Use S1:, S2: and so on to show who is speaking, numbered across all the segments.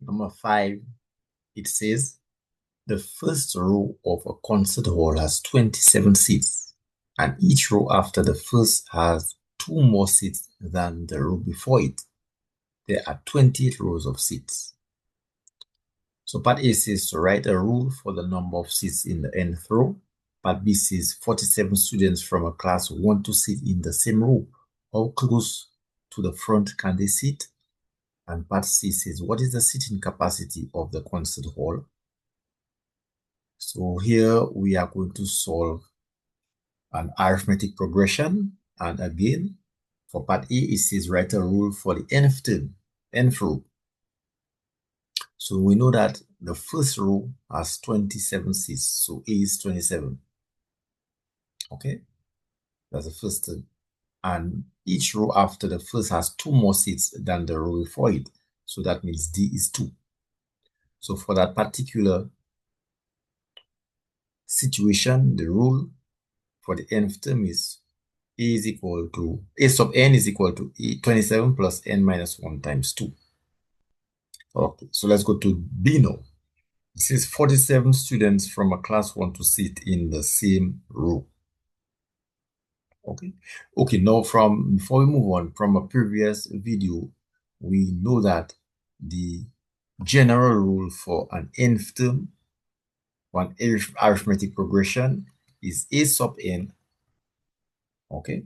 S1: Number 5, it says the first row of a concert hall has 27 seats, and each row after the first has 2 more seats than the row before it. There are 28 rows of seats. So part A says to write a rule for the number of seats in the nth row. Part B says 47 students from a class want to sit in the same row. How close to the front can they sit? And part C says, what is the seating capacity of the concert hall? So here we are going to solve an arithmetic progression. And again, for part A, it says write a rule for the nth term, nth row. So we know that the first row has 27 seats. So A is 27. Okay, that's the first term. And each row after the first has 2 more seats than the row before it. So that means D is 2. So for that particular situation, the rule for the nth term is A sub n is equal to 27 plus n minus 1 times 2. Okay, so let's go to B now. It says 47 students from a class want to sit in the same row. Okay, now before we move on, from a previous video, we know that the general rule for an nth term, one arithmetic progression, is A sub n. Okay.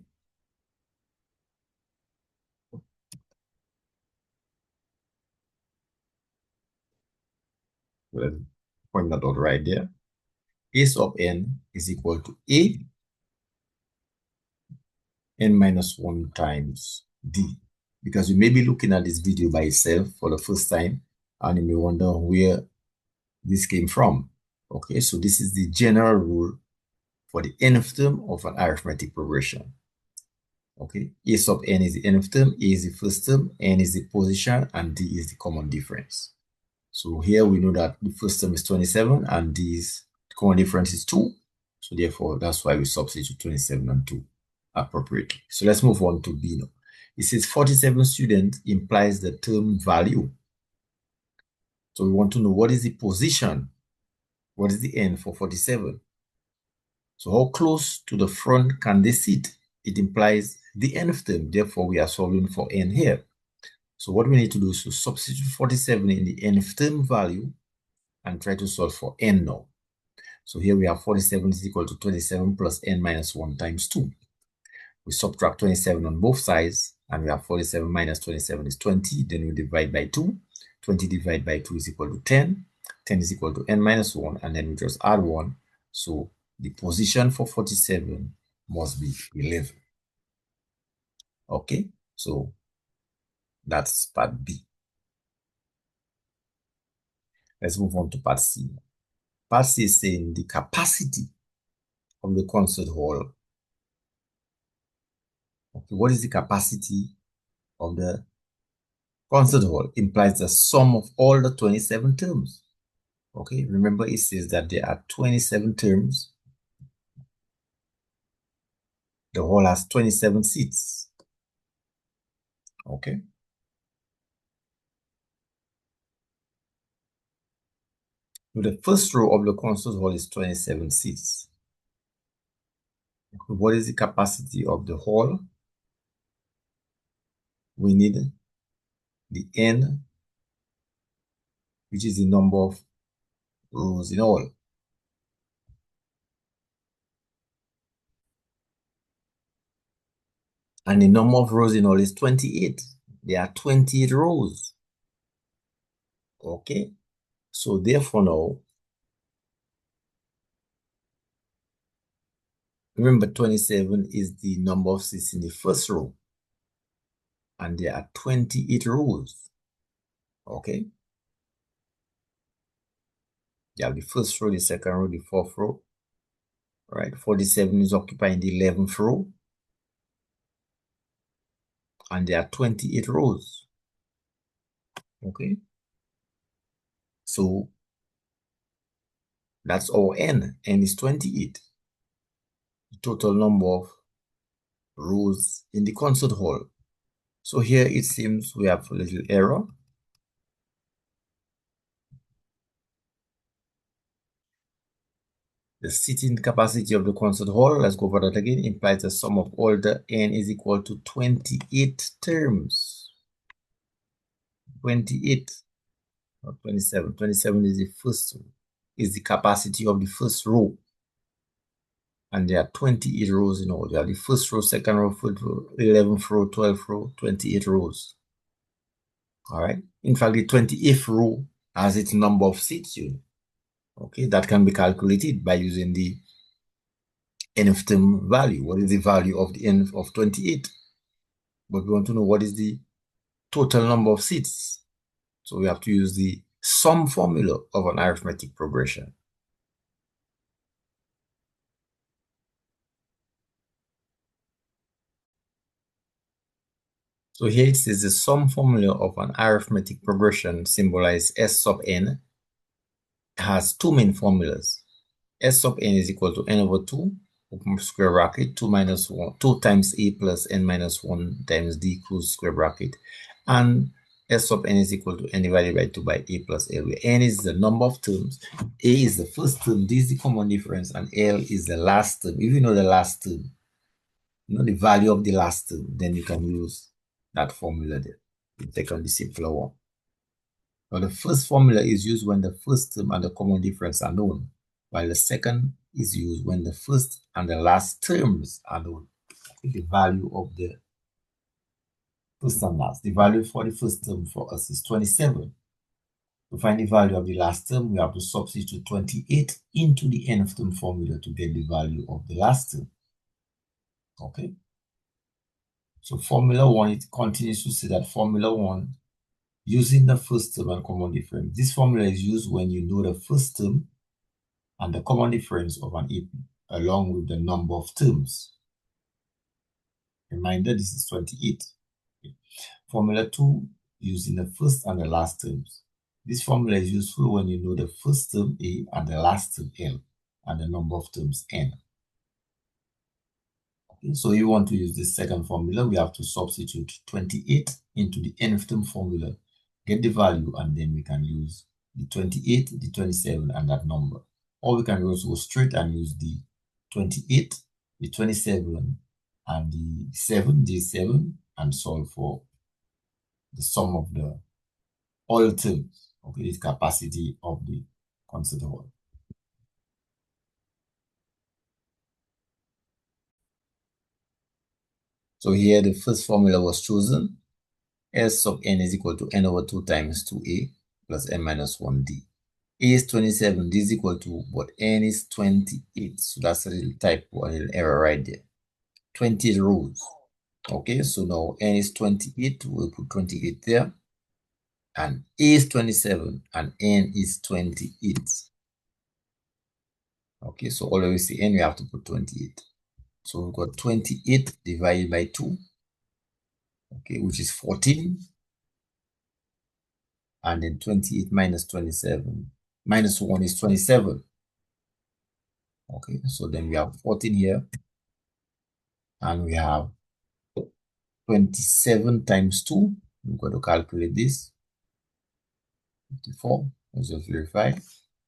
S1: Let's point that out right there. A sub n is equal to A n minus 1 times D. Because you may be looking at this video by itself for the first time, and you may wonder where this came from. Okay, so this is the general rule for the nth term of an arithmetic progression. Okay, A sub n is the nth term, A is the first term, n is the position, and D is the common difference. So here we know that the first term is 27, and D's common difference is 2. So therefore, that's why we substitute 27 and 2 appropriately. So let's move on to B now. It says 47 students implies the term value. So we want to know what is the position, what is the n for 47. So how close to the front can they sit? It implies the nth term. Therefore, we are solving for n here. So what we need to do is to substitute 47 in the nth term value and try to solve for n now. So here we have 47 is equal to 27 plus n minus 1 times 2. We subtract 27 on both sides, and we have 47 minus 27 is 20. Then we divide by 2. 20 divided by 2 is equal to 10. 10 is equal to n minus 1, and then we just add 1. So the position for 47 must be 11. Okay, so that's part B. Let's move on to part C. Part C is saying the capacity of the concert hall. Okay, what is the capacity of the concert hall? Implies the sum of all the 27 terms. Okay, remember it says that there are 27 terms. The hall has 27 seats. Okay. So the first row of the concert hall is 27 seats. What is the capacity of the hall? We need the n, which is the number of rows in all. And the number of rows in all is 28. There are 28 rows. Okay. So therefore now, remember 27 is the number of seats in the first row. And there are 28 rows. Okay. You have the first row, the second row, the fourth row. All right. 47 is occupying the 11th row. And there are 28 rows. Okay. So that's our n. N is 28. The total number of rows in the concert hall. So here it seems we have a little error. The seating capacity of the concert hall, let's go over that again, implies the sum of all the n is equal to 28 terms. 28, not 27. 27 is the first, is the capacity of the first row. And there are 28 rows in all. There are the first row, second row, third row, 11th row, 12th row, 28 rows. All right. In fact, the 28th row has its number of seats, okay, that can be calculated by using the nth term value. What is the value of the n of 28? But we want to know what is the total number of seats. So we have to use the sum formula of an arithmetic progression. So here it says the sum formula of an arithmetic progression symbolized S sub n has two main formulas. S sub n is equal to n over 2, open square bracket, 2 minus 1, 2 times a plus n minus 1 times d close square bracket. And S sub n is equal to n divided by 2 by a plus l, where n is the number of terms, a is the first term, d is the common difference, and l is the last term. If you know the last term, you know the value of the last term, then you can use that formula there. You take on the simpler one. Now the first formula is used when the first term and the common difference are known, while the second is used when the first and the last terms are known. The value of the first and last. The value for the first term for us is 27. To find the value of the last term, we have to substitute 28 into the nth term formula to get the value of the last term. Okay? So formula 1, it continues to say that formula 1, using the first term and common difference. This formula is used when you know the first term and the common difference of an AP, along with the number of terms. Reminder, this is 28. Okay. Formula 2, using the first and the last terms. This formula is useful when you know the first term A and the last term L, and the number of terms N. Okay, so if you want to use this second formula, we have to substitute 28 into the nth term formula, get the value, and then we can use the 28, the 27, and that number. Or we can also go straight and use the 28, the 27, and the 7, d7, and solve for the sum of the all terms, okay, the capacity of the concert hall. So here the first formula was chosen. S sub n is equal to n over 2 times 2a plus n minus 1d. A is 27, d is equal to, but n is 28. So that's a little typo, a little error right there. 28 rows. Okay, so now n is 28, we'll put 28 there. And a is 27, and n is 28. Okay, so always the n, we have to put 28. So we've got 28 divided by 2, okay, which is 14. And then 28 minus 27. Minus 1 is 27. Okay, so then we have 14 here. And we have 27 times 2. We're going to calculate this. 54. Let's just verify.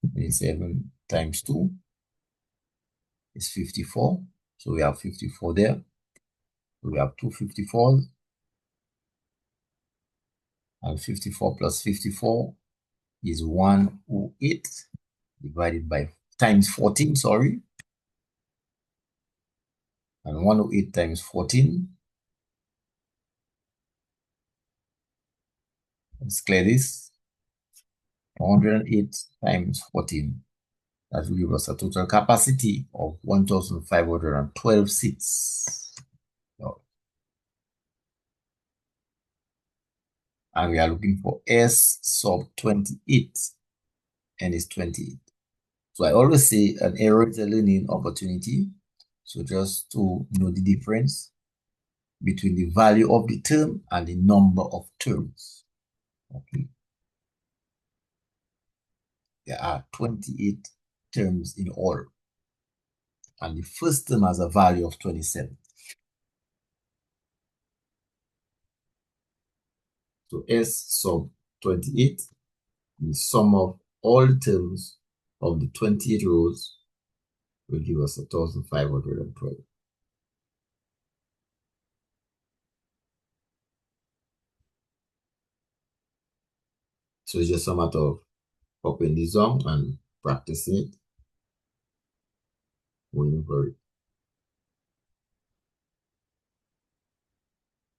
S1: 27 times 2 is 54. So we have 54 there. We have two 54s. And 54 plus 54 is 108 divided by times 14, sorry. And 108 times 14. Let's clear this. 108 times 14. That will give us a total capacity of 1,512 seats. And we are looking for S sub 28. And it's 28. So I always say an error is a learning opportunity. So just to know the difference between the value of the term and the number of terms. Okay. There are 28 terms in all. And the first term has a value of 27. So S sub 28 is the sum of all terms of the 28 rows will give us 1,512. So it's just a matter of copying the song and practicing it, going over it.